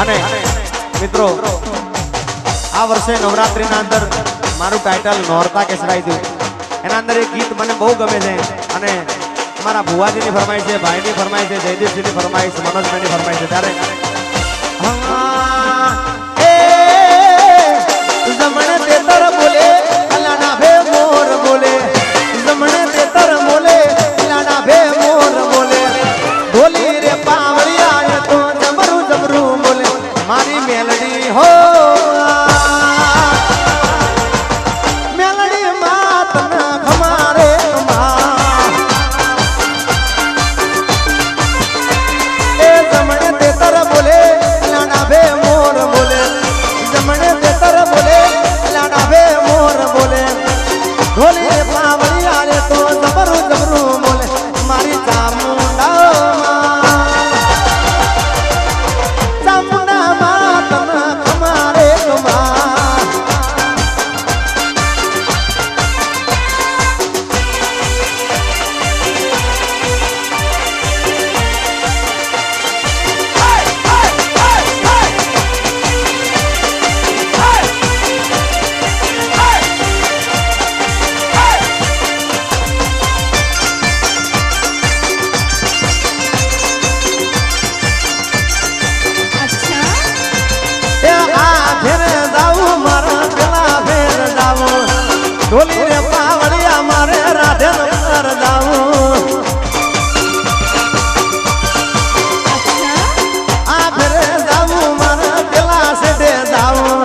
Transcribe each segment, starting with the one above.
અને મિત્રો આ વર્ષે નવરાત્રીના અંદર મારું ટાઇટલ નોરતા કેસરાઈ થયું. એના અંદર એક ગીત મને બહુ ગમે છે અને અમારા ભુવાજીની ફરમાઈશ છે, ભાઈની ફરમાઈશ છે, જયદીપજીની ફરમાઈશ, મનોજભાઈની ફરમાઈશ છે. ત્યારે જમણે તેતર બોલે અલાના ભે મોર બોલે, જમણે તેતર બોલે અલાના ભે મોર બોલે, બોલી રે પાવળિયા તો જમરું જમરું બોલે મારી મેલડી હો મેલડી માત ના ખમારે માં એ જમણે તેતર બોલે અલાના ભે મોર બોલે, જમણે તેતર બોલે અલાના ભે મોર બોલે, ઢોલી રે પાવળિયા રે તો જમરું જમરું બોલે મારી ચામુંડા ચામુંડા માત ના ખમારે માં ઢોલી રે પાવળિયા મારે રાધે નર જાવું, આ ફેરે જાવું મારે પેલા સેડે જાવું,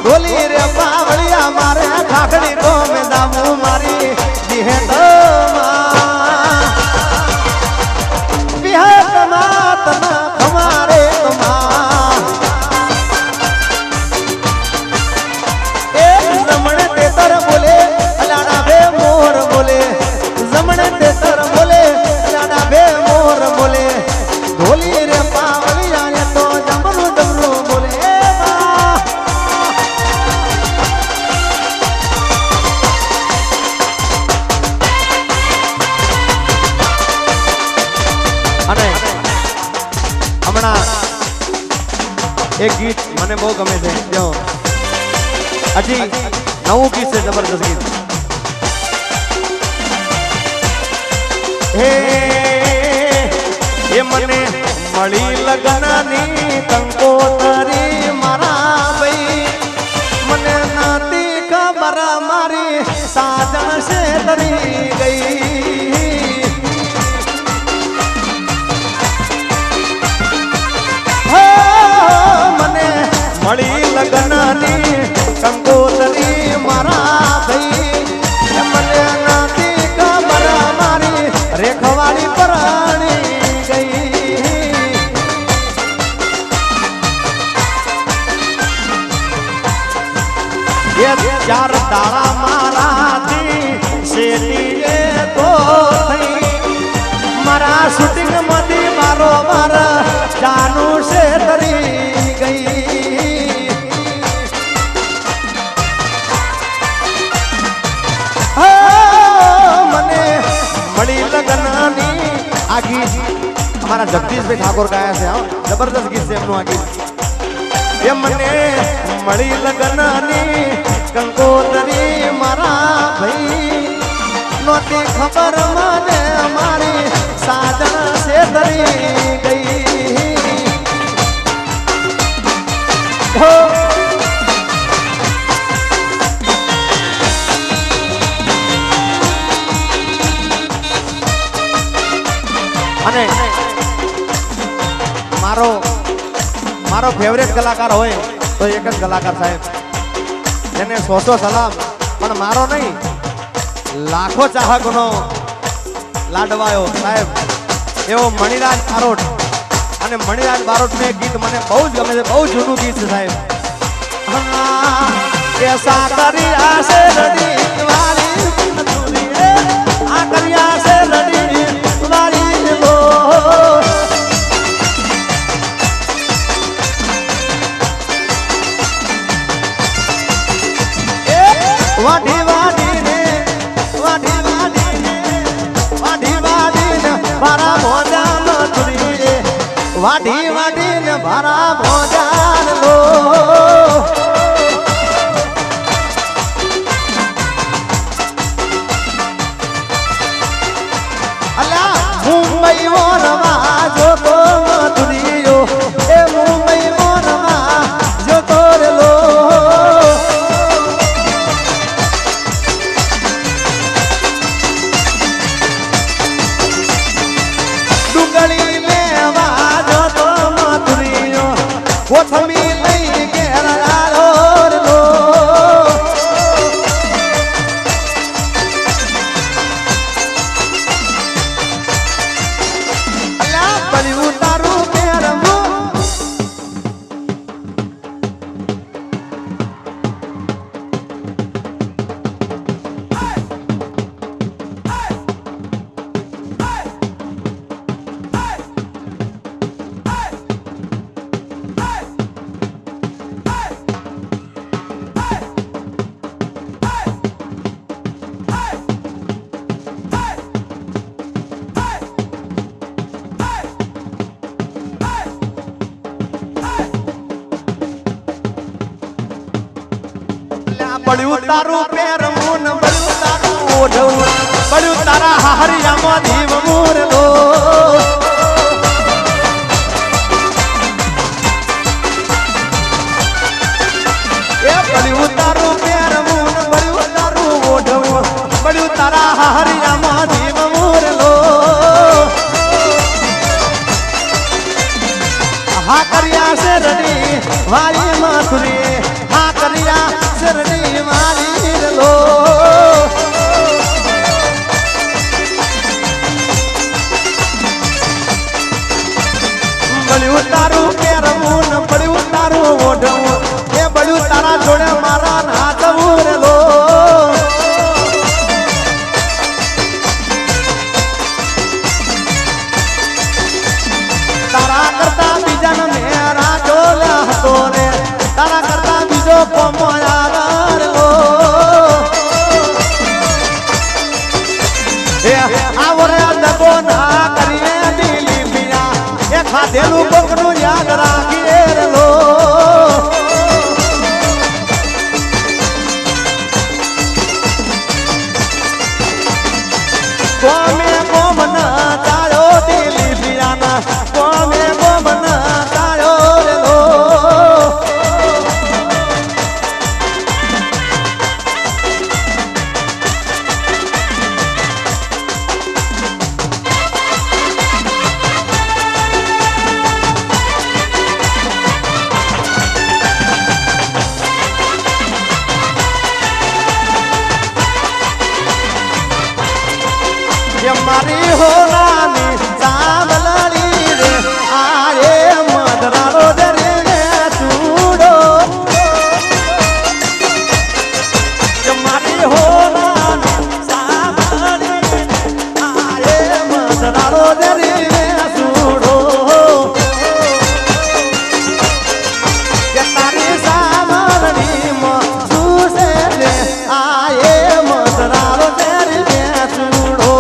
ઢોલી રે પાવળિયા મારે ખાખડી કોમે જાવું મારી બિહેત બિહેત માત ના ખમારે તમા એ જમણે તેતર બોલે અલાના ભે મોર બોલે, જમણે તેતર બોલે અલાના ભે મોર બોલે, ઢોલી રે પાવળિયા ને તો જમરું જમરું બોલે અને હમણાં એક ગીત મને બહુ ગમે છે, જો હજી નવું ગીત છે, જબરદસ્ત ગીત. હે એ મને મળી લગનની કંકોતરી મારા ભાઈ, મને નથી ખબર મારી સાજણ છે તરી ગઈ, મને મળી લગનની કંકોતરી મારા ભાઈ, મને નથી ખબર મારી રેખવાળી પરાણી ગઈ, એ ચાર તાળા મારાથી શેઠીએ તો થઈ, મારા શૂટિંગ માંથી મારો મારા જાનું છે તરી ગઈ, મને મળી લગનની આ ગીત અમારા જગદીશભાઈ ઠાકોર ગાયા છે, જબરદસ્ત ગીત છે એમનું આ ગીત. એ મને મળી લગનની કંકોતરી મારા ભાઈ, નોતી ખબર મને મારી સાજણ છે તરી ગઈ, અને મારો ફેવરેટ કલાકાર હોય તો એક જ કલાકાર સાહેબ, જેને 100 સલામ પણ મારો નહીં લાખો ચાહકનો લાડવાયો સાહેબ એવો મણિરાજ બારોટ. અને મણિરાજ બારોટનું એક ગીત મને બહુ જ ગમે છે, બહુ જૂનું ગીત છે સાહેબ. કેસા કર્યા છે રડી વાળી આ કર્યા છે રડી વાળી ગો, વાઢી વાઢી ને વાઢી વાઢી ને વાઢી વાઢી ને મારા મોજા મથુરી વાઢી વાઢી ને મારા મોજા કોથમી લઈ ઘેર આવ્યો રે લો અલ્યા પડ્યું તારું પહેરવું પડ્યું તારું પહેરવું ને પડ્યું તારું ઓઢવું પડ્યું તારા હારિયામાં જીવ મોરલો એ પડ્યું તારું પહેરવું ને પડ્યું તારું ઓઢવું પડ્યું તારા હારિયામાં જીવ મોરલો હા કર્યા છે રડી વારી માથુરી હા કર્યા શરણી મારી લો બળ્યું તારું પહેરવું ને પડ્યું તારું ઓઢવું એ બળ્યું તારા જોડે મારા નાચવું રે લો તારા કરતા બીજાને મેરા ડોલ્યા હતો રે તારા કરતા બીજો કોમોયા ખાધેલું કોકનું યાદ રાખીએ રે લો કોમે કોમન તાળો દિલી પિયાના કોમે કોમન તાળો રે લો મારી હોનાની સાંભળી રે આરે મધરારો દરે ચૂડો મારી હોનાની સાંભળી આરે મધરારો દરે ચૂડો કે તારી સાંભળી માં સુસે રે આરે મધરારો દરે ચૂડો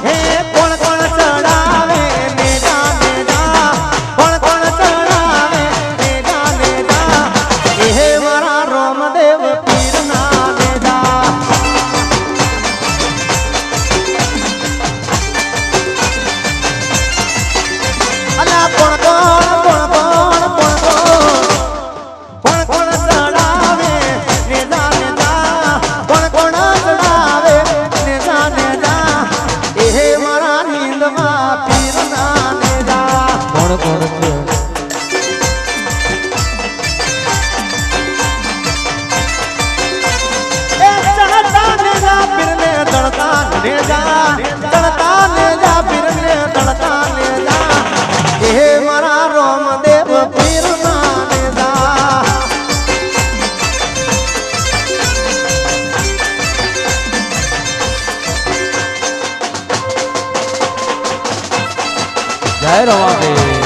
હે કોણ કોણ ચડાવે મેડા મેડા કોણ કોણ ચડાવે મેડા મેડા હે મારા રોમદેવ પીરના મેડા અલા કોણ કોણ કોણ કોણ કોણ કોણ કોણ ચડાવે મેડા મેડા કોણ કોણ ચડાવે મેડા મેડા હે મારા નીંદમાં પીરના મેડા કોણ કોણ એ ચડતા મેડા પીરને દળતા મેડા ચડતા મેડા પીરને દળતા મેડા હે મારા રોમદેવ પીરના મેડા જય રવાદેવ